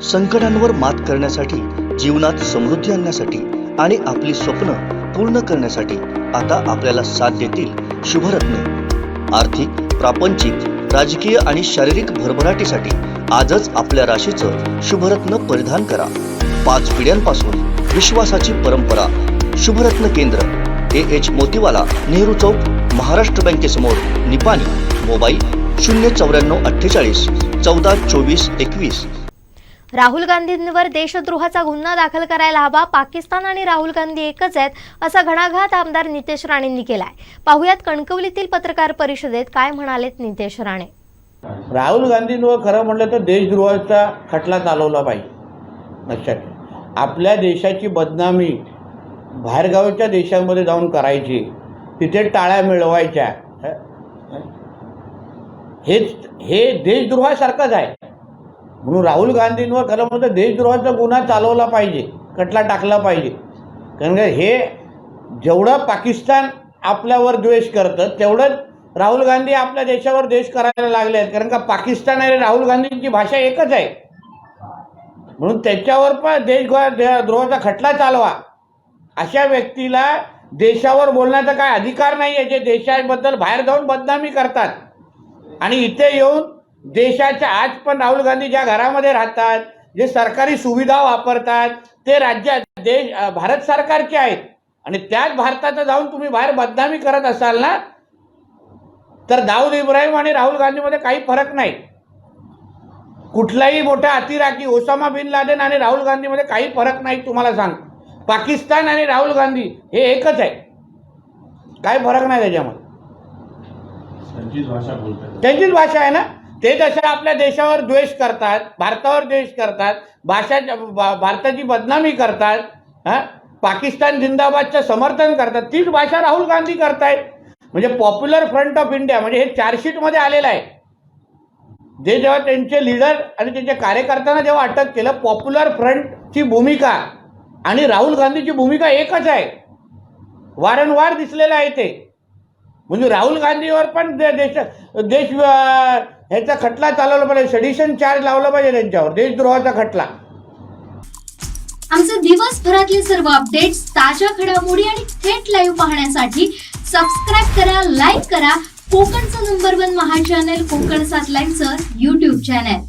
संकटांवर मात करण्यासाठी, जीवनात समृद्धी आणण्यासाठी आणि आपली स्वप्न पूर्ण करण्यासाठी आता आपल्याला साथ देतील शुभरत्न। आर्थिक, प्रापंचिक, राजकीय आणि शारीरिक भरभराटीसाठी आजच आपल्या राशीचं शुभरत्न परिधान करा। 5 पिढ्यांपासून विश्वासाची परंपरा। शुभरत्न केंद्र AH मोतीवाला, नेहरू चौक, महाराष्ट्र बँकेसमोर, निपाणी। मोबाईल 09448 14 24 21। राहुल गांधींवर देशद्रोहाचा गुन्हा दाखल करायला हवा। पाकिस्तान आणि राहुल गांधी एकच आहेत असा घणाघात आमदार नितेश राणेंनी केलाय। पाहुयात कणकवलीतील पत्रकार परिषदेत काय म्हणालेत नितेश राणे। राहुल गांधींवर खरं म्हटलं तर देशद्रोहाचा खटला चालवला पाहिजे। लक्षात, आपल्या देशाची बदनामी बाहेरगावच्या देशांमध्ये जाऊन करायची, तिथे टाळ्या मिळवायच्या, हे देशद्रोहासारखंच आहे। म्हणून राहुल गांधींवर खरं म्हणजे देशद्रोहाचा गुन्हा चालवला पाहिजे, खटला टाकला पाहिजे। कारण हे जेवढं पाकिस्तान आपल्यावर द्वेष करतं तेवढंच राहुल गांधी आपल्या देशावर द्वेष करायला लागले आहेत। कारण का पाकिस्तान आणि राहुल गांधींची भाषा एकच आहे। म्हणून त्याच्यावर पण देशद्रोहाचा खटला चालवा। अशा व्यक्तीला देशावर बोलण्याचा काय अधिकार नाही आहे, जे देशाबद्दल बाहेर जाऊन बदनामी करतात आणि इथे येऊन देशाच्या, आज पण राहुल गांधी ज्या घरामध्ये राहतात, जे सरकारी सुविधा वापरतात, ते भारत सरकारचे आहेत आणि त्याच भारतात जाऊन तुम्ही बाहेर बदनामी करत असाल ना, तर दाऊद इब्राहिम आणि राहुल गांधीमध्ये काही फरक नाही। कुठलाही मोठा अतिरेकी ओसामा बिन लादेन आणि राहुल गांधीमध्ये काही फरक नाही। तुम्हाला सांग, पाकिस्तान आणि राहुल गांधी हे एकच आहे, काही फरक नाही त्याच्यामध्ये। त्यांचीच भाषा आहे ना। ते जसं आपल्या देशावर द्वेष करतात, भारतावर द्वेष करतात, भारताची बदनामी करतात, पाकिस्तान जिंदाबादचं समर्थन करतात, तीच भाषा राहुल गांधी करतायत। म्हणजे पॉप्युलर फ्रंट ऑफ इंडिया म्हणजे हे चार्जशीटमध्ये आलेलं आहे। जे जेव्हा त्यांचे लीडर आणि त्यांच्या कार्यकर्त्यांना जेव्हा अटक केलं, पॉप्युलर फ्रंटची भूमिका आणि राहुल गांधीची भूमिका एकच आहे, वारंवार दिसलेलं आहे ते। म्हणजे राहुल गांधीवर पण ह्याचा खटला चालवला पाहिजे, सेडिशन चार्ज लावला पाहिजे त्यांच्यावर, देशद्रोहाचा खटला। आमचे दिवसभरातले सर्व अपडेट्स, ताज्या घडामोडी आणि थेट लाईव्ह पाहण्यासाठी सबस्क्राईब करा, लाईक करा कोकणचं नंबर 1 महा चॅनल कोकण 7 लाईव्हचं YouTube चॅनल।